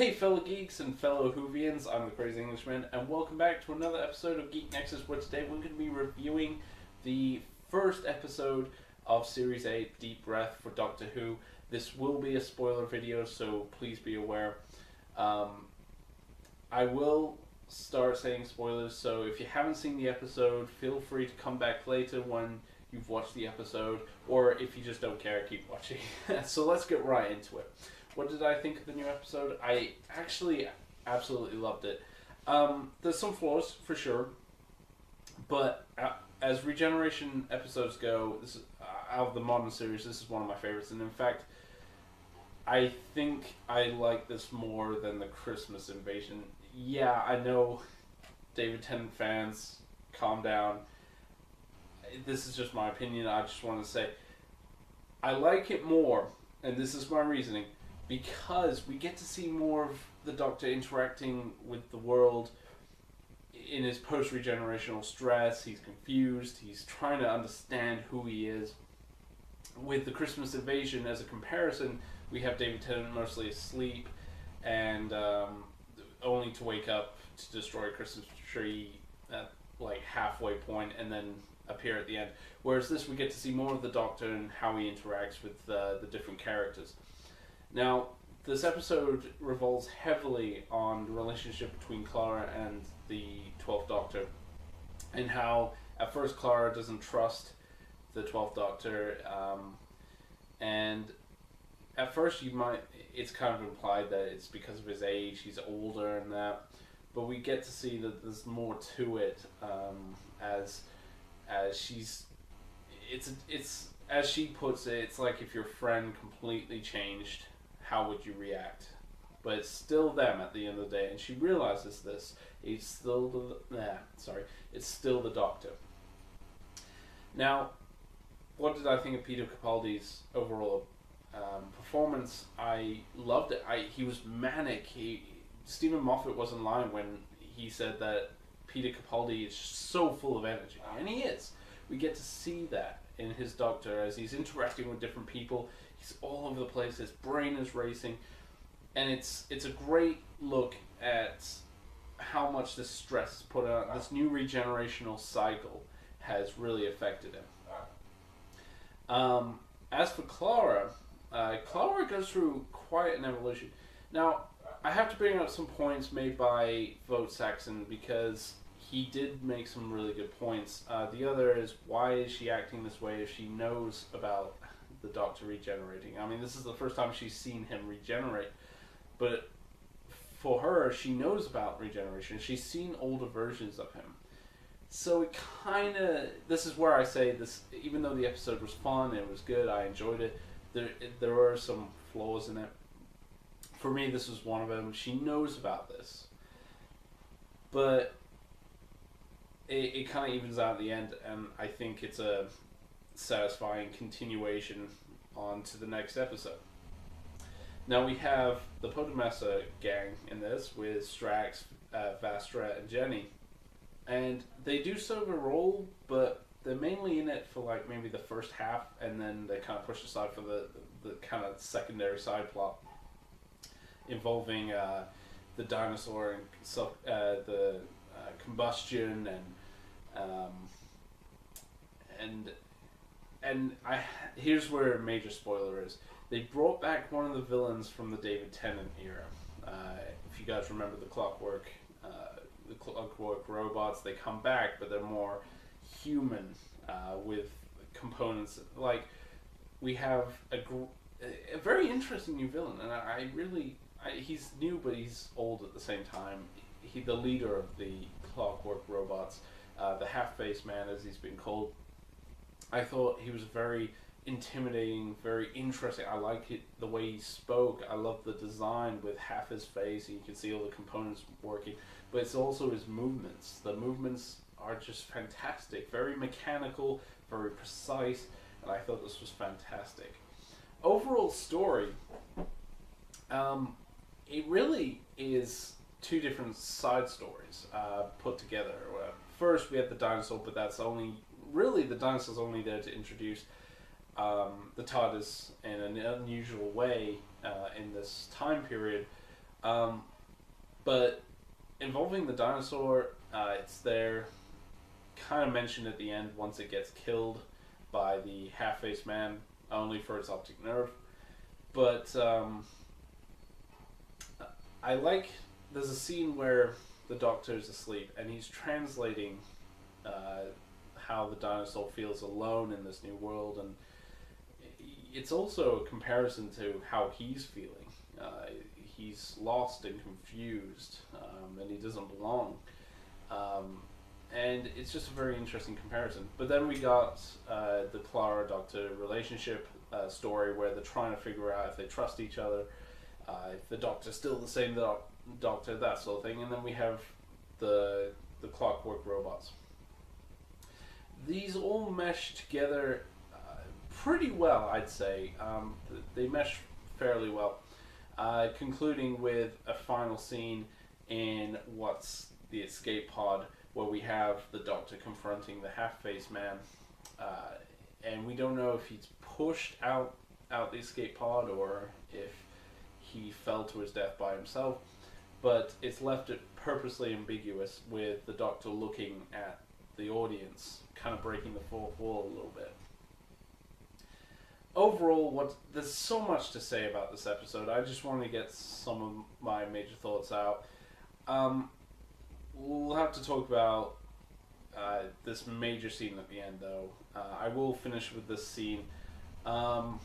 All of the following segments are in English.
Hey fellow geeks and fellow Whovians, I'm the Crazy Englishman, and welcome back to another episode of Geek Nexus, where today we're going to be reviewing the first episode of Series 8, Deep Breath for Doctor Who. This will be a spoiler video, so please be aware. I will start saying spoilers, so if you haven't seen the episode, feel free to come back later when you've watched the episode, or if you just don't care, keep watching. So let's get right into it. What did I think of the new episode? I actually absolutely loved it. There's some flaws, for sure, but as regeneration episodes go, this is, out of the modern series, this is one of my favorites, and in fact, I think I like this more than the Christmas Invasion. Yeah, I know, David Tennant fans, calm down. This is just my opinion. I just want to say, I like it more, and this is my reasoning, because we get to see more of the Doctor interacting with the world in his post-regenerational stress. He's confused. He's trying to understand who he is. With the Christmas Invasion, as a comparison, we have David Tennant mostly asleep and only to wake up to destroy a Christmas tree at like halfway point and then appear at the end. Whereas this, we get to see more of the Doctor and how he interacts with the different characters. Now, this episode revolves heavily on the relationship between Clara and the 12th Doctor, and how at first Clara doesn't trust the 12th Doctor, and at first it's kind of implied that it's because of his age, he's older and that, but we get to see that there's more to it, as she's, as she puts it, it's like if your friend completely changed, how would you react? But it's still them at the end of the day, and she realizes this. It's still it's still the Doctor. Now, what did I think of Peter Capaldi's overall performance? I loved it. He was manic. Stephen Moffat wasn't lying when he said that Peter Capaldi is so full of energy, and he is. We get to see that in his Doctor as he's interacting with different people. He's all over the place. His brain is racing, and it's a great look at how much this stress is put on. This new regenerational cycle has really affected him. As for Clara, Clara goes through quite an evolution. Now, I have to bring up some points made by Vogt Saxon, because he did make some really good points. The other is, why is she acting this way if she knows about the Doctor regenerating? I mean, this is the first time she's seen him regenerate, but for her, she knows about regeneration. She's seen older versions of him. So it kind of, this is where I say this, even though the episode was fun, it was good, I enjoyed it, there are some flaws in it. For me, this was one of them. She knows about this, but it kind of evens out at the end, and I think it's a satisfying continuation on to the next episode. Now we have the Podemassa gang in this with Strax, Vastra, and Jenny, and they do serve a role, but they're mainly in it for like maybe the first half, and then they kind of push aside for the kind of secondary side plot involving the dinosaur and the combustion and here's where a major spoiler is. They brought back one of the villains from the David Tennant era. If you guys remember the Clockwork robots, they come back, but they're more human, with components. Like, we have a very interesting new villain, and he's new, but he's old at the same time. He's the leader of the Clockwork robots, the half-faced man, as he's been called. I thought he was very intimidating, very interesting. I like it, the way he spoke. I love the design with half his face, and you can see all the components working. But it's also his movements. The movements are just fantastic, very mechanical, very precise, and I thought this was fantastic. Overall story, it really is two different side stories put together. First, we have the dinosaur, but that's only really, the dinosaur's only there to introduce the TARDIS in an unusual way in this time period, Um, but involving the dinosaur, it's there, kind of mentioned at the end once it gets killed by the half-faced man, only for its optic nerve. But I like, there's a scene where the Doctor's asleep and he's translating how the dinosaur feels alone in this new world, and it's also a comparison to how he's feeling. He's lost and confused, and he doesn't belong. And it's just a very interesting comparison. But then we got the Clara Doctor relationship story where they're trying to figure out if they trust each other, if the Doctor's still the same Doctor, that sort of thing. And then we have the clockwork robots. These all mesh together pretty well, I'd say. They mesh fairly well. Concluding with a final scene in what's the escape pod, where we have the Doctor confronting the half-faced man, and we don't know if he's pushed out the escape pod or if he fell to his death by himself, but it's left it purposely ambiguous, with the Doctor looking at the audience, kind of breaking the fourth wall a little bit. Overall, there's so much to say about this episode. I just want to get some of my major thoughts out. We'll have to talk about this major scene at the end, though. I will finish with this scene. Now,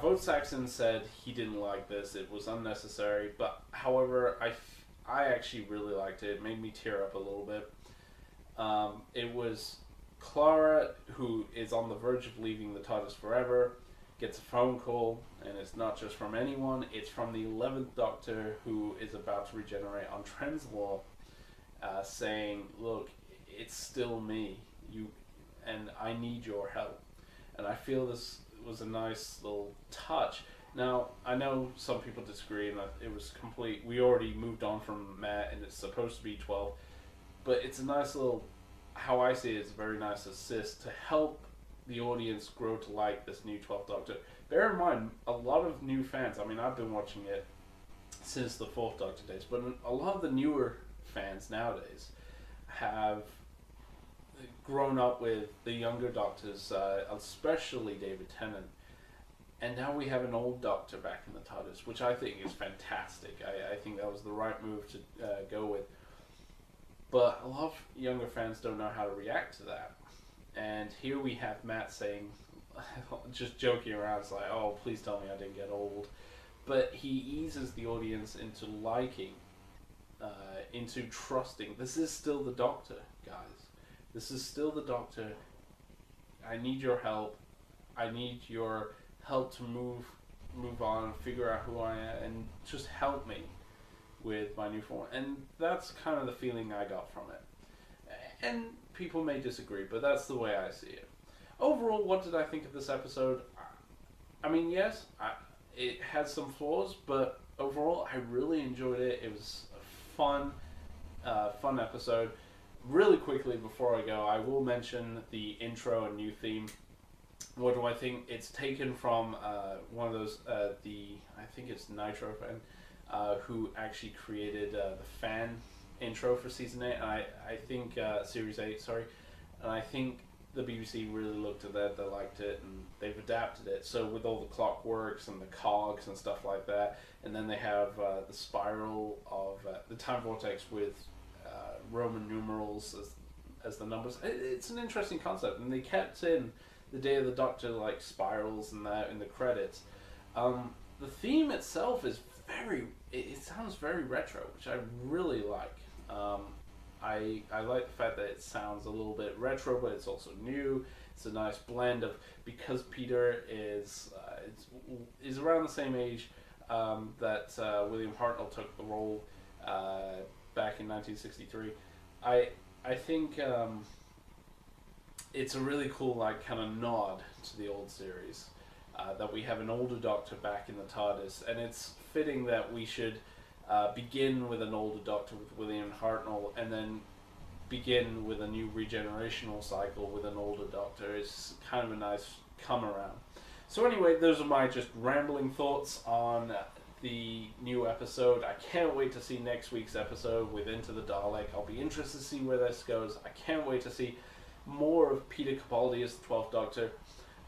Vote Saxon said he didn't like this. It was unnecessary. But, however, I actually really liked it. It made me tear up a little bit. It was Clara, who is on the verge of leaving the TARDIS forever, gets a phone call, and it's not just from anyone. It's from the 11th Doctor, who is about to regenerate on Trenzalore, saying, look, it's still me, and I need your help. And I feel this was a nice little touch. Now, I know some people disagree, and it was complete. We already moved on from Matt, and it's supposed to be 12, but it's a nice little, how I see it, it's a very nice assist to help the audience grow to like this new 12th Doctor. Bear in mind, a lot of new fans, I mean, I've been watching it since the 4th Doctor days, but a lot of the newer fans nowadays have grown up with the younger Doctors, especially David Tennant, and now we have an old Doctor back in the TARDIS, which I think is fantastic. I think that was the right move to go with. But a lot of younger fans don't know how to react to that. And here we have Matt saying, just joking around, it's like, oh, please tell me I didn't get old. But he eases the audience into liking, into trusting. This is still the Doctor, guys. This is still the Doctor. I need your help. I need your help to move on, figure out who I am, and just help me with my new form. And that's kind of the feeling I got from it. And people may disagree, but that's the way I see it. Overall, what did I think of this episode? I mean, yes, it had some flaws, but overall, I really enjoyed it. It was a fun episode. Really quickly, before I go, I will mention the intro and new theme. What do I think? It's taken from one of those, I think it's Nitro Fan, who actually created the fan intro for season 8, and I think series 8, sorry, and I think the BBC really looked at that, they liked it, and they've adapted it. So with all the clockworks and the cogs and stuff like that, and then they have the spiral of the time vortex with Roman numerals as the numbers. It's an interesting concept, and they kept in the Day of the Doctor like spirals and that in the credits. The theme itself is it sounds very retro, which I really like. I like the fact that it sounds a little bit retro, but it's also new. It's a nice blend of, because Peter is around the same age that William Hartnell took the role back in 1963. I think it's a really cool like kind of nod to the old series, that we have an older Doctor back in the TARDIS, and it's fitting that we should begin with an older Doctor with William Hartnell, and then begin with a new regenerational cycle with an older Doctor. It's kind of a nice come around. So anyway, those are my just rambling thoughts on the new episode. I can't wait to see next week's episode with Into the Dalek. I'll be interested to see where this goes. I can't wait to see more of Peter Capaldi as the 12th Doctor.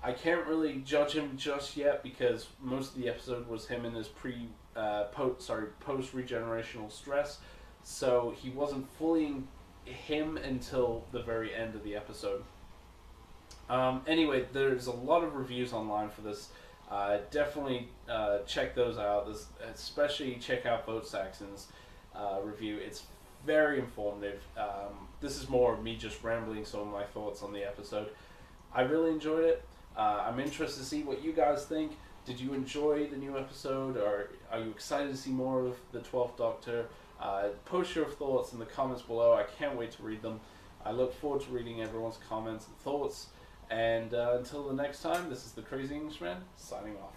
I can't really judge him just yet because most of the episode was him in his post-regenerational stress, so he wasn't fully him until the very end of the episode. Anyway, there's a lot of reviews online for this. Definitely check those out. Especially check out Vote Saxon's review. It's very informative. This is more of me just rambling some of my thoughts on the episode. I really enjoyed it. I'm interested to see what you guys think. Did you enjoy the new episode, or are you excited to see more of the 12th Doctor? Post your thoughts in the comments below. I can't wait to read them. I look forward to reading everyone's comments and thoughts. And until the next time, this is the Crazy Englishman signing off.